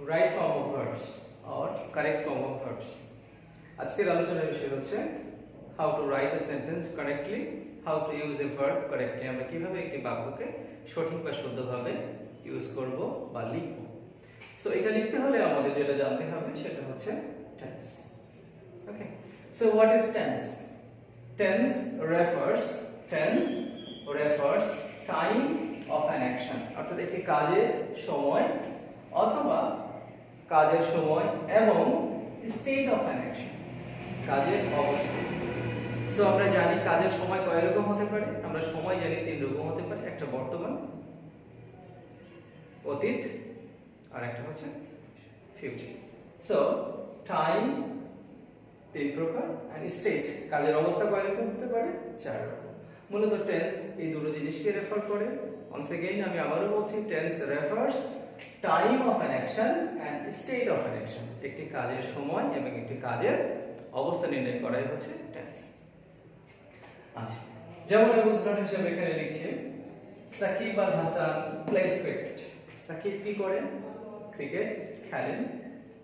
right form of verbs or correct form of verbs. আজকের আলোচনার বিষয় হচ্ছে how to write a sentence correctly, how to use a verb correctly. আমরা কিভাবে একটি বাক্যকে সঠিক বা শুদ্ধভাবে ইউজ করব বা লিখব। সো এটা লিখতে হলে আমাদের যেটা জানতে হবে সেটা হচ্ছে tense. Okay. So what is tense? Tense refers time of an action. অর্থাৎ একটি কাজের সময় অথবা কাজের সময় এবং state of an action, কাজের অবস্থা। সো আমরা জানি কাজের সময় কয় রকম হতে পারে। আমরা সময় জানি তিন রকম হতে পারে, একটা বর্তমান, অতীত আর একটা হচ্ছে ফিউচার। সো টাইম তিন প্রকার আর স্টেট কাজের অবস্থা কয় রকম হতে পারে, চার রকম। মূলত টেন্স এই দুটো জিনিসকে রেফার করে। once again আমি আবারও বলছি, tense refers time of an action and state of an action. একটি কাজের সময় এবং একটি কাজের অবস্থা নির্ণয় করাই হচ্ছে টেন্স। আচ্ছা, যেমন আমি উদাহরণ হিসেবে এখানে লিখছি, সাকিব আল হাসান প্লেস ক্রিকেট। সাকিব কি করেন? ক্রিকেট খেলেন।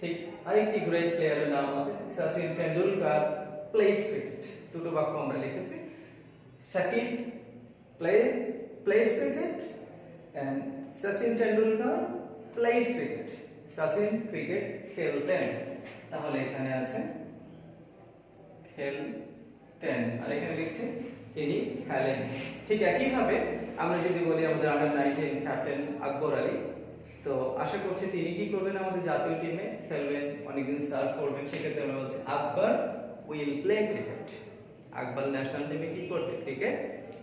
ঠিক আরেকটি গ্রেট প্লেয়ারের নাম আছে সচিন টেন্ডুলকার প্লেড ক্রিকেট। দুটো বাক্য আমরা লিখেছি, Sakib plays cricket and Sachin Tendulkar played cricket. Sachin cricket খেলতেন, তাহলে এখানে আছে খেলতেন আর এখানে লিখছি তিনি খেলেন। ঠিক একই ভাবে আমরা যদি বলি আমাদের আন্ডার-19 ক্যাপ্টেন আকবর আলী, তো আশা করছি তিনি কি করবেন, আমাদের জাতীয় টিমে খেলবেন, অনেকদিন সার্ভ করবেন। সেক্ষেত্রে আমরা বলছি Akbar will play cricket. Akbar national টিমে কি করবে? ক্রিকেট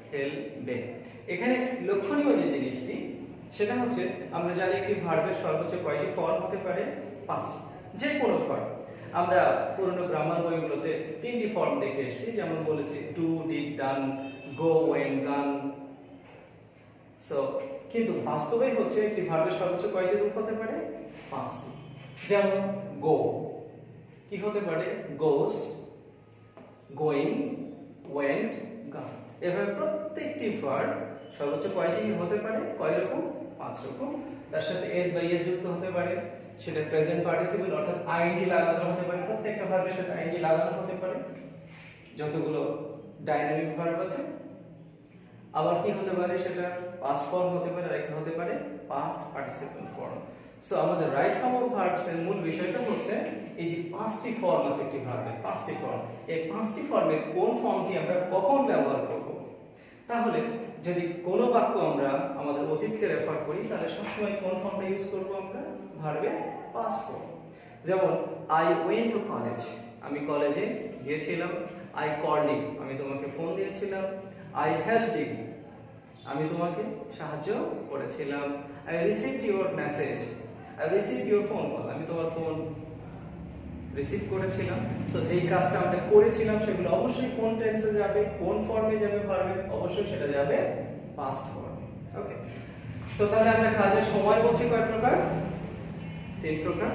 খেলবে। এখানে লক্ষণীয় যে জিনিসটি সেটা হচ্ছে আমরা জানি একটি ভার্বের সর্বোচ্চ কয়টি ফর্ম হতে পারে? 5টি। যে কোনো ফর্ম। আমরা পুরনো গ্রামার বইগুলোতে 3টি ফর্ম দেখে এসেছি, যেমন বলেছি do, did, done, go, went, gone. So কিন্তু বাস্তবে হচ্ছে একটি ভার্বের সর্বোচ্চ কয়টি রূপ হতে পারে? 5টি। যেমন গো কি হতে পারে? গোস, গোয়িং, ওয়েন্ট, গান। এভাবে প্রত্যেকটি ভার্ব সর্বোচ্চ কয়টি হতে পারে? কয় রকম? 5 রকম। তার সাথে এস বাই এস যুক্ত হতে পারে, সেটা প্রেজেন্ট পার্টিসিপল অর্থাৎ আইএনজি লাগানো হতে পারে। প্রত্যেকটা ভার্বের সাথে আইএনজি লাগানো হতে পারে যতগুলো ডাইনামিক ভার্ব আছে। আবার কি হতে পারে? সেটা পাস্ট ফর্ম হতে পারে আর একটা হতে পারে পাস্ট পার্টিসিপল ফর্ম। সো আমাদের রাইট ফর্ম অফ ভার্বস এর মূল বিষয়টা হচ্ছে এই যে 5টি ফর্ম আছে একটি ভার্বের, 5টি ফর্ম। এই 5টি ফর্মের কোন ফর্মটি আমরা কখন ব্যবহার করব। তাহলে যদি কোনো বাক্য আমরা আমাদের অতীতকে রেফার করি, তাহলে সবসময় কোন ফর্মটা ইউজ করব আমরা? ভার্বের পাস্ট ফর্ম। যেমন আই ওয়েন্ট টু কলেজ, আমি কলেজে গিয়েছিলাম। আই কল্ড ইউ, আমি তোমাকে ফোন দিয়েছিলাম। আই হেল্পড ইউ, আমি তোমাকে সাহায্য করেছিলাম। I received your message, I received your phone call, আমি তোমার ফোন রিসিভ করেছিলাম। সো যেই কাজটা আমরা করেছিলাম সেগুলো অবশ্যই কোন টেন্সে যাবে, কোন ফর্মে যাবে ভার্বে? অবশ্যই সেটা যাবে পাস্ট ফর্মে। ওকে, সো তাহলে আমরা কাজের সময় বলছি কয় প্রকার? 3 প্রকার,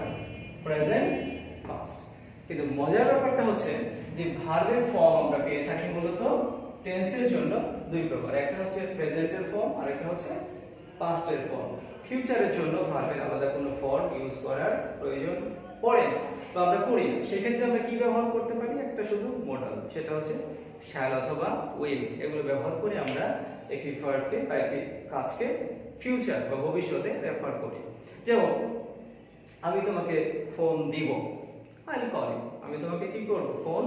প্রেজেন্ট, পাস্ট। কিন্তু মজার ব্যাপারটা হচ্ছে যে ভার্বের ফর্ম আমরা পেয়ে থাকি মূলত টেন্সের জন্য 2 প্রকার। একটা হচ্ছে প্রেজেন্টের ফর্ম আর একটা হচ্ছে পাস্টের ফর্ম। ফিউচারের জন্য ভার্বের আলাদা কোনো ফর্ম ইউজ করার প্রয়োজন পড়ে না, তো আমরা করি না। সেক্ষেত্রে আমরা কি ব্যবহার করতে পারি? একটা শুধু মডাল, সেটা হচ্ছে শ্যাল অথবা উইল। এগুলো ব্যবহার করে আমরা একটি ভার্বকে বা একটি কাজকে ফিউচার বা ভবিষ্যতে রেফার করি। যেমন আমি তোমাকে ফোন দিব, আই উইল কল ইউ, আমি তোমাকে কি করব? ফোন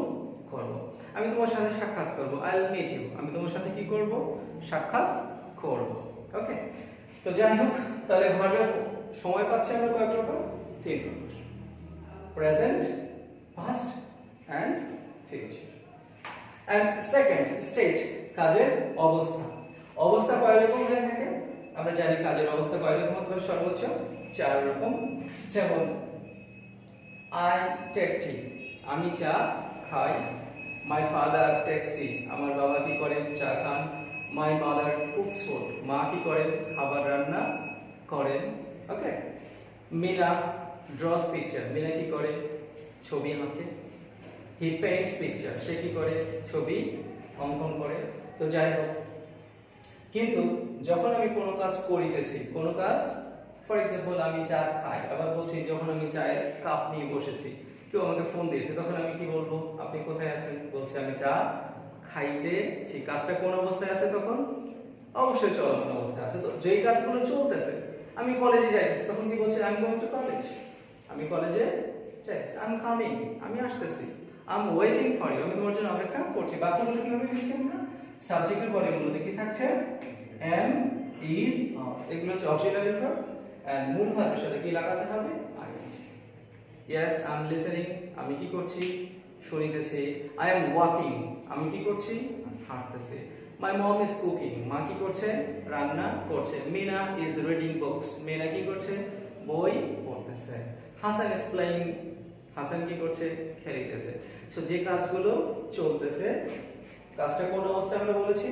করব। আমি তোমার সাথে সাক্ষাৎ করব, আই উইল মিট ইউ, আমি তোমার সাথে কি করব? সাক্ষাৎ করব। ওকে, তো যাই হোক, তাহলে ভার্বের সময় পাচ্ছি আমরা কয় প্রকার? 3 প্রকার, present, past and future. And second state, কাজের অবস্থা। অবস্থা কয় রকম হয়ে থাকে? আমরা জানি কাজের অবস্থা কয় রকম হতে পারে? সর্বোচ্চ 4 রকম। যেমন আই টেক টি, আমি চা খাই। মাই ফাদার টেক্স টি, আমার বাবা কি করেন? চা খান। মাই মাদার কুকস ফুড, মা কি করেন? খাবার রান্না করেন। ওকে, মিনা ড্রস পিকচার, মিনা কি করে? ছবি আঁকে। হি পেইন্টস পিকচার, সে কি করে? ছবি অঙ্কন করে। তো যাই হোক, কিন্তু যখন আমি কোনো কাজ করিতেছি, কোনো কাজ ফর এক্সাম্পল আমি চা খাই, আবার বলছি যখন আমি চায়ের কাপ নিয়ে বসেছি, কেউ আমাকে ফোন দিয়েছে, তখন আমি কি বলবো? আপনি কোথায় আছেন? বলছি আমি চা খাইতেছি। কাজটা কোন অবস্থায় আছে তখন? অবশ্যই চলমান অবস্থায় আছে। তো যেই কাজগুলো চলতেছে, আমি কলেজে যাইতেছি, তখন কি বলছি? I am going to college. আমি কলেজে যাইতেছি। আই এম কামিং, আমি আসতেছি। I am waiting for you, আমি তোমার জন্য অপেক্ষা করছি। বাকিগুলো কিভাবে লিখছি আমরা? সাবজেক্টের পরে এগুলোতে কি থাকছে? am, is, are। এগুলো হচ্ছে অক্সিলারি ভার্ব, এন্ড মূল ভার্বের সাথে কি লাগাতে হবে? ing। yes, I am listening, আমি কি করছি? শুনিতেছি। I am walking, আমি কি করছি? হাঁটতেছি। My mom is cooking, মা কি করছে? রান্না করছে। Mina is reading books, Mina কি করছে? বই পড়তেছে। হাসান is playing, হাসান কি করছে? খেলিতেছে। সো যে কাজগুলো চলতেছে, কাজটা কোন অবস্থায় আমরা বলেছি?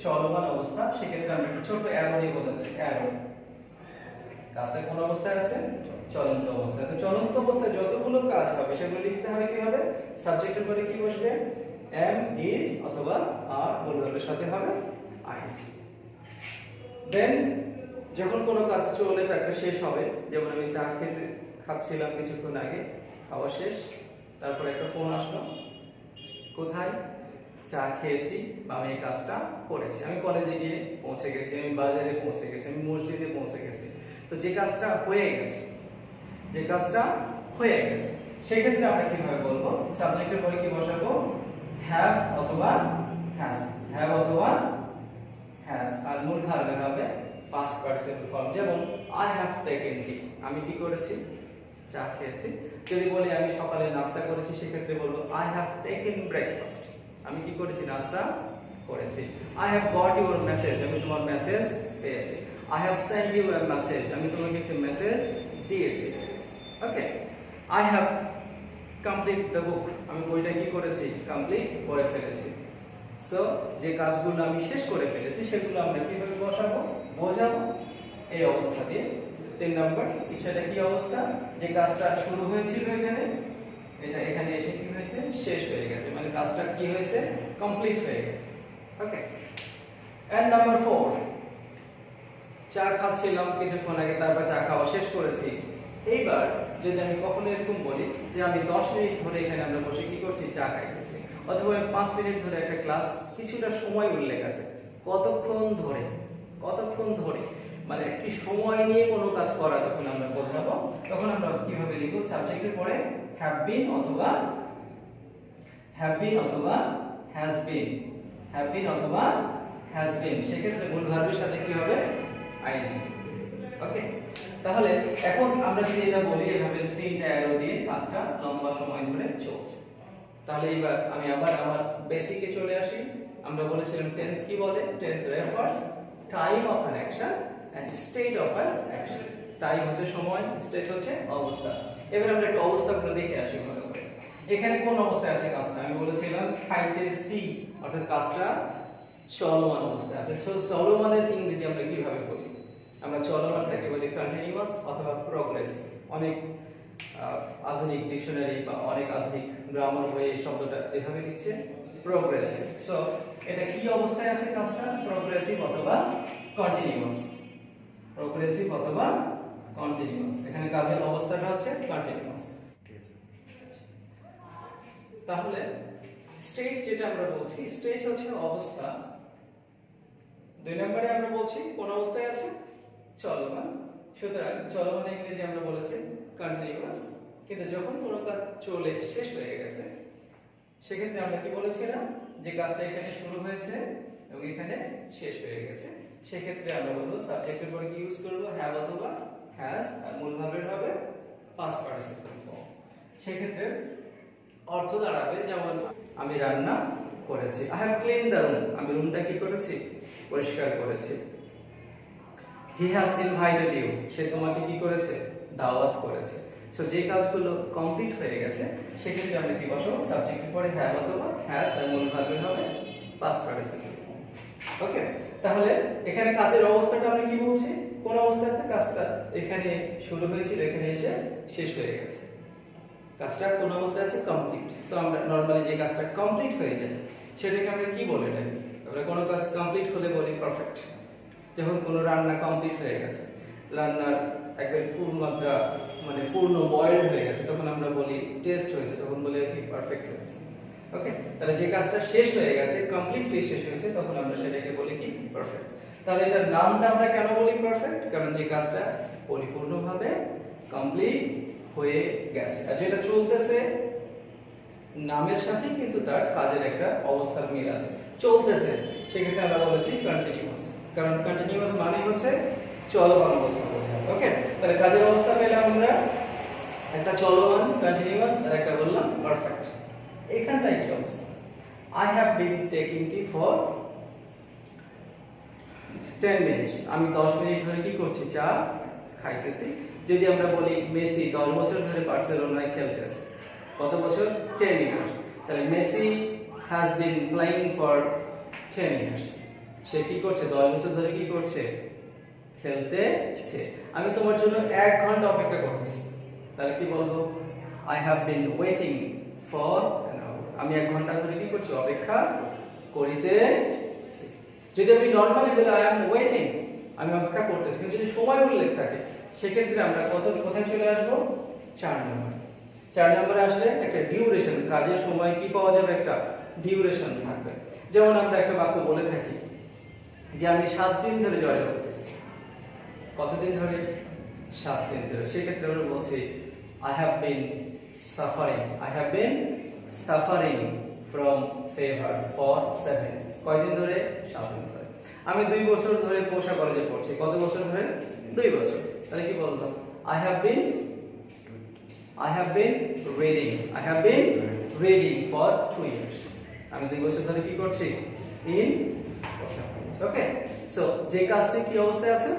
চলমান অবস্থা। সেক্ষেত্রে আমরা একটা ছোট অ্যারো দিয়ে বোঝাচ্ছি, অ্যারো। কাজটা কোন অবস্থায় আছে? চলন্ত অবস্থায়। তো চলন্ত অবস্থায় যতগুলো কাজ হবে সেগুলো লিখতে হবে কিভাবে? সাবজেক্টের পরে কি বসবে? am, is অথবা are, মূল ভার্বের সাথে হবে ing। দেন যখন কোনো কাজ চলে তারপরে শেষ হবে, যেমন আমি চা খাচ্ছিলাম কিছুক্ষণ আগে, খাওয়া শেষ, তারপর একটা ফোন আসলো। কোথায়? চা খেয়েছি বা আমি এই কাজটা করেছি। আমি কলেজে গিয়ে পৌঁছে গেছি, আমি বাজারে পৌঁছে গেছি, আমি মসজিদে পৌঁছে গেছি। তো যে কাজটা হয়ে গেছে, যে কাজটা হয়ে গেছে, সেই ক্ষেত্রে আমরা কিভাবে বলবো? সাবজেক্টের পরে কি বসাবো? হ্যাভ অথবা হ্যাজ, হ্যাভ অথবা হ্যাজ। আর মূল ভার্বের হবে পাস্ট পার্টিসিপল ফর্ম। যেমন আই হ্যাভ টেকেন টি, আমি কি করেছি? চা খেয়েছি। যদি বলি আমি সকালে নাস্তা করেছি, সেক্ষেত্রে বলবো আই হ্যাভ টেকেন ব্রেকফাস্ট, আমি কি করেছি? নাস্তা করেছি। I have got your message, আমি তোমার মেসেজ পেয়েছি। I have sent you a message, আমি তোমাকে একটা মেসেজ দিয়েছি। Okay. I have complete the book, আমি বইটা কি করেছি? কমপ্লিট করে ফেলেছি। সো যে কাজগুলো আমি শেষ করে ফেলেছি সেগুলো আমরা কিভাবে বসাবো? বোঝাবো এই অবস্থা দিয়ে। 3 নাম্বার, সেটা কি অবস্থা? যে কাজটা শুরু হয়েছিল এখানে, এটা এখানে এসে কি হয়েছে? শেষ হয়ে গেছে, মানে কাজটা কি হয়েছে? কমপ্লিট হয়ে গেছে। ওকে। এন্ড নাম্বার 4, চা খাচ্ছিলাম কিছুক্ষণ আগে, তারপর চা খাওয়া শেষ করেছি। এইবার যদি আমি কখনো এরকম বলি যে আমি 10 মিনিট ধরে এখানে আমরা বসে কি করছি? চা খাইতেছি। অথবা 5 মিনিট ধরে একটা ক্লাস, কিছুটা সময় উল্লেখ আছে, কতক্ষণ ধরে, কতক্ষণ ধরে, মানে একটি সময় নিয়ে কোনো কাজ করা যখন আমরা বোঝাবো, তখন আমরা কিভাবে লিখব? সাবজেক্টের পরে হ্যাভ বিন অথবা হ্যাজ বিন, হ্যাভ বিন অথবা হ্যাজ বিন। সেক্ষেত্রে মূল ভার্বের সাথে কি হবে? ing। ওকে। তাহলে এখন আমরা যদি এটা বলি এভাবে 3টা অ্যারো দিয়ে কাজটা লম্বা সময় ধরে চলছে, তাহলে এবার আমি আবার আমার বেসিকে চলে আসি। আমরা বলেছিলাম টেন্স কি বলে? Tense refers time of an action and state of an action. Time হচ্ছে সময়, স্টেট হচ্ছে অবস্থা। এবার আমরা একটু অবস্থাগুলো দেখে আসি ভালো করে। এখানে কোন অবস্থায় আছে কাজটা? আমি বলেছিলাম খাইতেছি, অর্থাৎ কাজটা চলমান অবস্থায় আছে। সো চলমানের ইংরেজি আমরা কিভাবে বলি? আমরা চলমানটাকে বলি কন্টিনিউয়াস অথবা প্রোগ্রেসিভ। অনেক আধুনিক ডিকশনারি বা অনেক আধুনিক গ্রামার বইয়ে এই শব্দটা এভাবে লিখছে, প্রোগ্রেসিভ। সো এটা কি অবস্থায় আছে কাজটা? প্রোগ্রেসিভ অথবা কন্টিনিউয়াস, প্রোগ্রেসিভ অথবা কন্টিনিউয়াস। এখানে কাজের অবস্থাটা হচ্ছে কন্টিনিউয়াস। তাহলে স্টেট যেটা আমরা বলছি, স্টেট হচ্ছে অবস্থা। 2 নম্বরে আমরা বলছি কোন অবস্থায় আছে? চলমান। সুতরাং চলমান ইংরেজি আমরা বলেছি কন্টিনিউয়াস। কিন্তু যখন কোনো কাজ চলে শেষ হয়ে গেছে, সেক্ষেত্রে আমরা কি বলেছিলাম? যে কাজটা এখানে শুরু হয়েছে এবং এখানে শেষ হয়ে গেছে, সেক্ষেত্রে আমরা বলবো সাবজেক্টের পরে কি ইউজ করব? হ্যাভ অথবা হ্যাজ, আর মূল ভার্বের হবে পাস্ট পার্টিসিপল ফর্ম। সেক্ষেত্রে অর্থ দাঁড়াবে যেমন আমি রান্না করেছি, I have clean the room, আমি রুমটা কি করেছি? পরিষ্কার করেছি। হি হ্যাজ ইনভাইটেড ইউ, সে তোমাকে কি করেছে? দাওয়াত করেছে। সো যে কাজগুলো কমপ্লিট হয়ে গেছে, সেক্ষেত্রে আমরা কি বসাবো? সাবজেক্টের পরে হ্যাভ অথবা হ্যাজ, আর মূল ভার্বের হবে পাস্ট পার্টিসিপল ফর্ম। ওকে। তাহলে এখানে কাজের অবস্থাটা আমরা কি বলছি? কোন অবস্থায় আছে কাজটা? এখানে শুরু হয়েছিল, এখানে এসে শেষ হয়ে গেছে। কাজটা কোন অবস্থায় আছে? কমপ্লিট। তো আমরা নরমালি যে কাজটা কমপ্লিট হয়ে যায় সেটাকে আমরা কি বলে থাকি? আমরা কোন কাজ কমপ্লিট হলে বলি পারফেক্ট। যখন কোনো রান্না কমপ্লিট হয়ে গেছে, রান্নার একবার পূর্ণমাত্রা মানে পূর্ণ বয়েলড হয়ে গেছে, তখন আমরা বলি টেস্ট হয়েছে, তখন বলি কি পারফেক্ট হয়েছে। ওকে, তাহলে যে কাজটা শেষ হয়ে গেছে, কমপ্লিটলি শেষ হয়েছে, তখন আমরা সেটাকে বলি কি পারফেক্ট। তাহলে এটার নামটা আমরা কেন বলি পারফেক্ট? কারণ যে কাজটা পরিপূর্ণভাবে কমপ্লিট হয়ে গেছে। আর যেটা চলতেছে নামের সাথে কিন্তু তার কাজের একটা অবস্থার মিল আছে। চলতেছে সেক্ষেত্রে আমরা বলেছি কন্টিনিউয়াস, কারণ কন্টিনিউয়াস মানে হচ্ছে চলমান অবস্থা বোঝায়। ওকে, তাহলে কাজের অবস্থা পেলাম আমরা একটা চলমান কন্টিনিউয়াস আর একটা বললাম পারফেক্ট। এখানটায় কি অবস্থা? I have been taking tea for 10 minutes, আমি 10 মিনিট ধরে কি করছি? চা খাইতেছি। যদি আমরা বলি মেসি 10 বছর ধরে বার্সেলোনায় খেলতেছে, কত বছর? 10 years। তাহলে Messi has been playing for 10 years, সে কি করছে? 10 বছর ধরে কি করছে? খেলতেছে। আমি তোমার জন্য 1 ঘন্টা অপেক্ষা করতেছি, তাহলে কি বলবো? I have been waiting for an hour, আমি 1 ঘন্টা ধরে কি করছি? অপেক্ষা করিতেছি। যদি আমি নরমালি বলি I am waiting, আমি অপেক্ষা করতেছি, কিন্তু যদি সময় উল্লেখ থাকে সেক্ষেত্রে আমরা কোথায় চলে আসব? 4 নম্বর। 4 নম্বরে আসলে একটা ডিউরেশন, কাজের সময় কি পাওয়া যাবে? একটা ডিউরেশন থাকবে। যেমন আমরা একটা বাক্য বলে থাকি যে আমি 7 দিন ধরে জ্বরে ভুগতেছি। কতদিন ধরে? 7 দিন ধরে। সেক্ষেত্রে আমরা বলছি I have been suffering from fever for 7 days, কয়দিন ধরে? 7 দিন ধরে। আমি 2 বছর ধরে পোষা কলেজে পড়ছি, কত বছর ধরে? 2 বছর। তাহলে কি বললাম? I have been reading for 2 years, আমি 2 বছর ধরে কি করছি? ইন পোষা কলেজ। ওকে, সো যে কাজটি কি অবস্থায় আছে?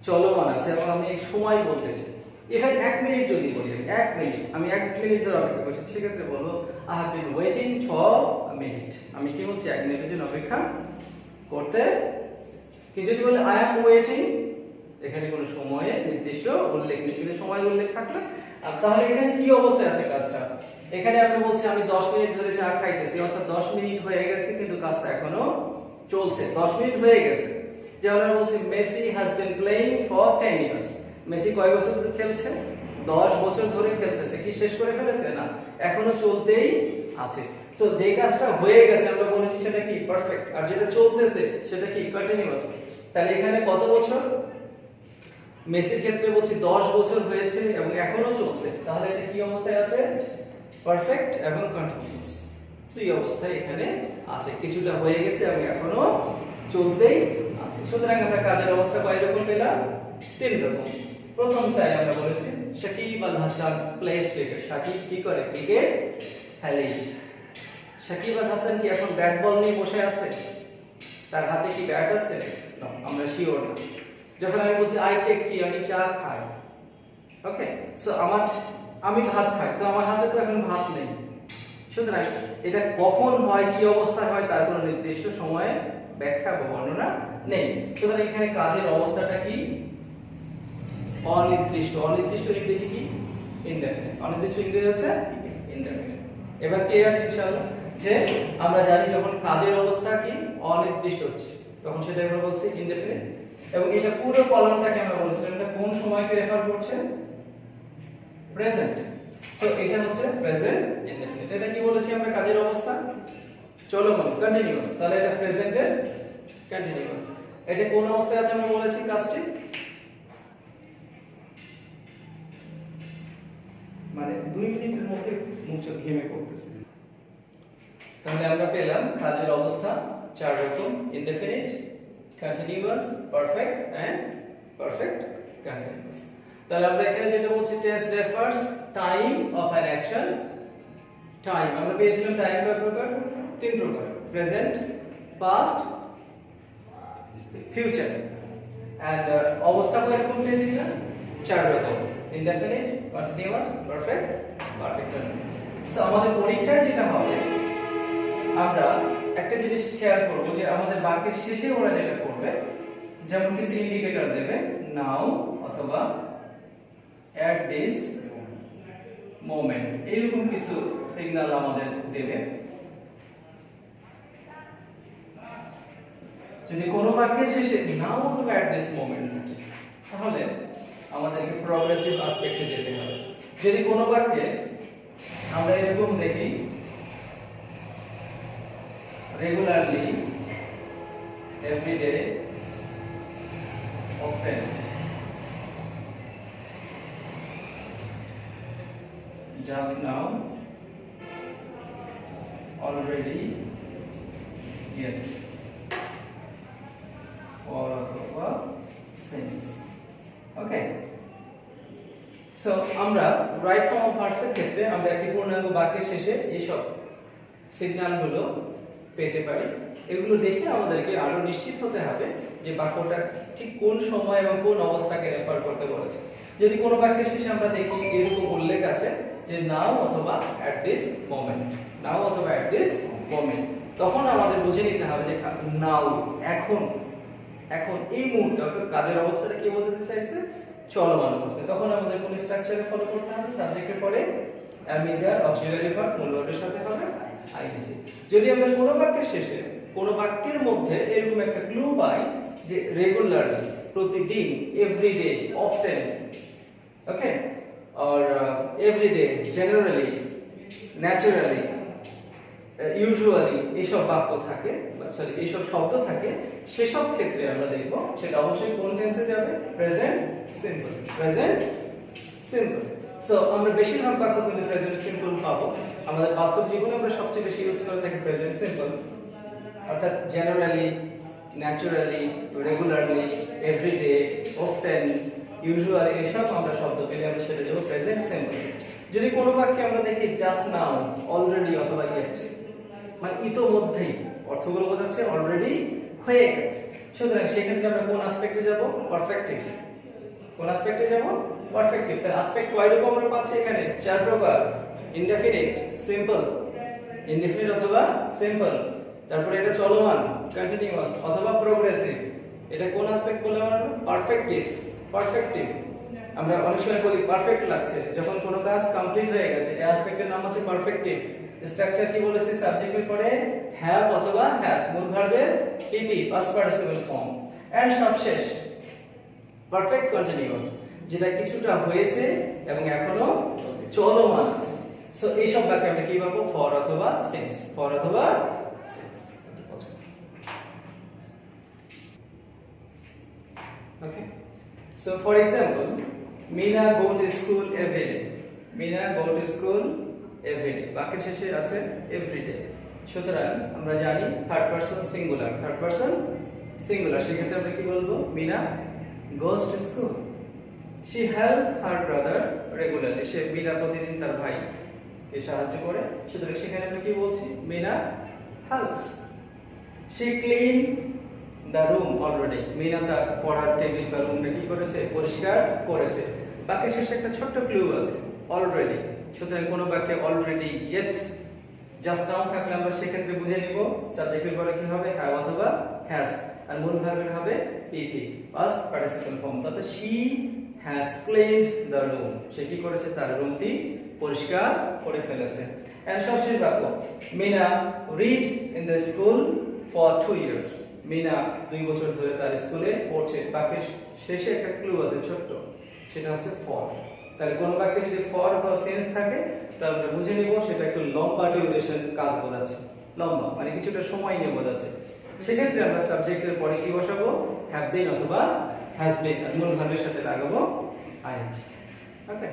চলমান আছে, এবং আমি এই সময় বলতে চাই। এখানে 1 মিনিট যদি বলি, 1 মিনিট, আমি 1 মিনিট ধরে অপেক্ষা করছি, সেক্ষেত্রে বলবো I have been waiting for a minute, আমি কি বলছি? 1 মিনিটের জন্য অপেক্ষা করতে। কি যদি বলি I am waiting, এখানে কোনো সময়ে নির্দিষ্ট উল্লেখ নেই, কিন্তু সময় উল্লেখ থাকলে তাহলে এখানে কি অবস্থায় আছে কাজটা? এখানে আমরা বলছি আমি 10 মিনিট ধরে চা খাইতেছি, অর্থাৎ 10 মিনিট হয়ে গেছে কিন্তু কাজটা এখনো চলছে, 10 মিনিট হয়ে গেছে। যেমন আমরা বলছি Messi has been playing for 10 years, Messi কয় বছর ধরে খেলছে? 10 বছর ধরে খেলতেছে। কি শেষ করে ফেলেছে? না, এখনো চলতেই আছে। সো যে কাজটা হয়ে গেছে আমরা বলেছি সেটা কি পারফেক্ট, আর যেটা চলতেছে সেটা কি কন্টিনিউয়াস। তাহলে এখানে কত বছর? মেসির ক্ষেত্রে বলছি 10 বছর হয়েছে এবং এখনো চলছে, তাহলে এটা কি অবস্থায় আছে? পারফেক্ট এবং কন্টিনিউয়াস, দুই অবস্থায় এখানে আছে। কিছুটা হয়ে গেছে এবং এখনো চলতেই আছে। সুতরাং আমরা কাজের অবস্থা কয় রকম পেলাম? 3 রকম। প্রথমটায় আমরা বলেছি সাকিব আল হাসান প্লেস ক্রিকেট, সাকিব কি করে? ক্রিকেট খেলে। সাকিব আল হাসান কি এখন ব্যাট বল নিয়ে বসে আছে? তার হাতে কি ব্যাট আছে? না, আমরা শিওর না। যখন আমি বলছি আই টেক টি, আমি চা খাই, ওকে, সো আমি ভাত খাই, তো আমার হাতে তো এখন ভাত নেই। সুতরাং এটা কখন হয়, কি অবস্থা হয়, তার কোনো নির্দিষ্ট সময়ে ব্যাখ্যা বা বর্ণনা নেই। সুতরাং এখানে কাজের অবস্থাটা কি? অনির্দিষ্ট। অনির্দিষ্ট ইংরেজি কি? ইনডেফিনিট। অনির্দিষ্ট ইংরেজি হচ্ছে ইনডেফিনিট। এবার ক্লিয়ার ইনশাআল্লাহ যে আমরা জানি যখন কাজের অবস্থা কি অনির্দিষ্ট হচ্ছে তখন সেটা আমরা বলছি ইনডেফিনিট। এবং এটা পুরো কলামটাকে আমরা বলছিলাম এটা কোন সময়কে রেফার করছে? প্রেজেন্ট। সো এটা হচ্ছে প্রেজেন্ট ইনডেফিনিট। এটা কি বলেছি আমরা? কাজের অবস্থা চলমান, কন্টিনিউয়াস। তাহলে এটা প্রেজেন্টের কন্টিনিউয়াস। এটা কোন অবস্থায় আছে আমরা বলেছি কাজটি? মানে 2 মিনিটের মধ্যে মুখ ঘেমে পড়তেছে। তাহলে আমরা পেলাম কাজের অবস্থা 4 রকম: indefinite, continuous, perfect and perfect continuous. তাহলে আমরা এখানে যেটা বলছি tense refers time of an action. Time আমরা পেয়েছিলাম টাইম কয় প্রকার? 3 প্রকার: প্রেজেন্ট, পাস্ট, ফিউচার। এন্ড অবস্থা কয় রকম পেয়েছিলাম? 4 রকম: indefinite, continuous, perfect, perfect continuous. So আমাদের পরীক্ষায় যেটা হবে আমরা একটা জিনিস খেয়াল করব যে আমাদের বাক্যের শেষে ওরা যেটা করবে, যেমন কিছু ইন্ডিকেটর দেবে, নাও অথবা at this moment, এরকম কিছু সিগন্যাল আমাদের দেবে। যদি কোনো বাক্যের শেষে নাও অথবা অ্যাট দিস মোমেন্ট থাকে তাহলে আমাদেরকে প্রগ্রেসিভ অ্যাসপেক্টে যেতে হবে। যদি কোনো বাক্যে আমরা এরকম দেখি regularly, every day, often, just now, already, yet, or অথবা since. ওকে, সো আমরা রাইট ফর্ম অফ ভার্বস এর ক্ষেত্রে আমরা একটি পূর্ণাঙ্গ বাক্যের শেষে এইসব সিগন্যালগুলো পেতে পারি। এগুলো দেখে আমাদেরকে আরো নিশ্চিত হতে হবে যে বাক্যটা ঠিক কোন সময় এবং কোন অবস্থাকে রেফার করতে বলেছে। যদি কোনো বাক্যের শেষে আমরা দেখি এরকম উল্লেখ আছে যে নাও অথবা অ্যাট দিস মোমেন্ট, নাও অথবা অ্যাট দিস মোমেন্ট, তখন আমাদের বুঝে নিতে হবে যে নাও, এখন, এখন এই মুহূর্তে, অর্থাৎ কাজের অবস্থাটা কি বলতে চাইছে, চলমান অবস্থায়। তখন আমাদের কোন স্ট্রাকচারে ফলো করতে হবে, সাবজেক্টের পরে অ্যামিজার অক্সিলারি ভার্ব মূল ভার্বের সাথে হবে আইএনজি। যদি আমরা কোনো বাক্যের শেষে কোন বাক্যের মধ্যে এরকম একটা ক্লু পাই যে রেগুলারলি, প্রতিদিন, every day, often, okay, or every day, generally, naturally, usually এইসব বাক্য থাকে, সরি এইসব শব্দ থাকে, সেসব ক্ষেত্রে আমরা দেখব সেটা অবশ্যই কোন টেন্সে যাবে, present simple, present simple. So আমরা বেশিরভাগ বাক্য কিন্তু প্রেজেন্ট সিম্পল পাবো। আমাদের বাস্তব জীবনে আমরা সবচেয়ে বেশি ইউজ করে থাকি প্রেজেন্ট সিম্পল, অর্থাৎ generally, naturally, regularly, every day, often, usually এসব আমরা শব্দ পেলে আমরা সেটা যাব প্রেজেন্ট সিম্পল। যদি কোনো বাক্যে আমরা দেখি জাস্ট নাও, অলরেডি অথবা ইয়েট, মানে ইতোমধ্যেই, অর্থগুলো বোঝাচ্ছে অলরেডি, হয়ে গেছে। সুতরাং সেই ক্ষেত্রে আমরা কোন অ্যাসপেক্টে যাব, পারফেক্টিভ। কোন অ্যাসপেক্টে যাব, পারফেক্টিভ। তার অ্যাসপেক্ট কয় রকম আমরা পাচ্ছি এখানে, চার প্রকার, ইনডেফিনিট, সিম্পল, ইনডেফিনিট অথবা সিম্পল, তারপরে এটা চলমান, কন্টিনিউয়াস অথবা প্রোগ্রেসিভ। এটা কোন অ্যাসপেক্ট বললাম আমরা, পারফেক্টিভ, পারফেক্টিভ। আমরা অনেক সময় বলি পারফেক্ট লাগছে যখন কোনো কাজ কমপ্লিট হয়ে গেছে, এই অ্যাসপেক্টের নাম হচ্ছে পারফেক্টিভ। স্ট্রাকচার কি বলেছে, সাবজেক্টের পরে হ্যাভ অথবা হ্যাজ, মূল ভার্বের পিপি, পাস্ট পার্টিসিপল ফর্ম, এন্ড সবশেষ পারফেক্ট কন্টিনিউয়াস, যেটা কিছুটা হয়েছে এবং এখনো চলমান আছে। সো এই সব বাক্যে আমরা কি পাবো, ফর অথবা সিন্স, ফর অথবা since. Okay, so for example, Meena go to school every day. Meena go to school every day. বাক্যের শেষে আছে every day। সুতরাং আমরা জানি third person singular, third person singular, সেক্ষেত্রে আমরা কি বলবো, Mina goes to school. She help her brother regularly. সে মিনা প্রতিদিন তার ভাইকে সাহায্য করে, সুতরাং সেখানে আমরা কি বলছি, Mina helps. She clean the room already. Mina তার পড়ার টেবিল বা রুমটা কি করেছে, পরিষ্কার করেছে। বাক্যের শেষে একটা ছোট্ট ক্লু আছে, অলরেডি। সুতরাং কোন বাক্যে অলরেডি, ইয়েট, জাস্ট নাও থাকলে আমরা সেক্ষেত্রে বুঝে নিব সাবজেক্টের পরে কি হবে, হ্যাভ অথবা হ্যাজ, আর মূল ভার্বের হবে পিপি, পাস্ট পার্টিসিপল ফর্ম। তাতে she has cleaned the room. সে কি করেছে, তার রুমটি পরিষ্কার করে ফেলেছে। এন্ড সবশেষ বাক্য, Mina read in the school for 2 years. Mina 2 বছর ধরে তার স্কুলে পড়ছে। বাক্যের শেষে একটা ক্লু আছে ছোট্ট, সেটা হচ্ছে ফর। তাহলে কোন বাক্যে যদি ফর অথবা সিন্স থাকে তাহলে আমরা বুঝে নিব সেটা একটু লম্বা ডিউরেশন কাজ বোঝাচ্ছে, লম্বা মানে কিছুটা সময় নিয়ে বোঝাচ্ছে। সেক্ষেত্রে আমরা সাবজেক্টের পরে কি বসাবো, হ্যাভ বিন অথবা হ্যাজ বিন, আর মূল ভার্বের সাথে লাগাবো আইএনজি। ওকে।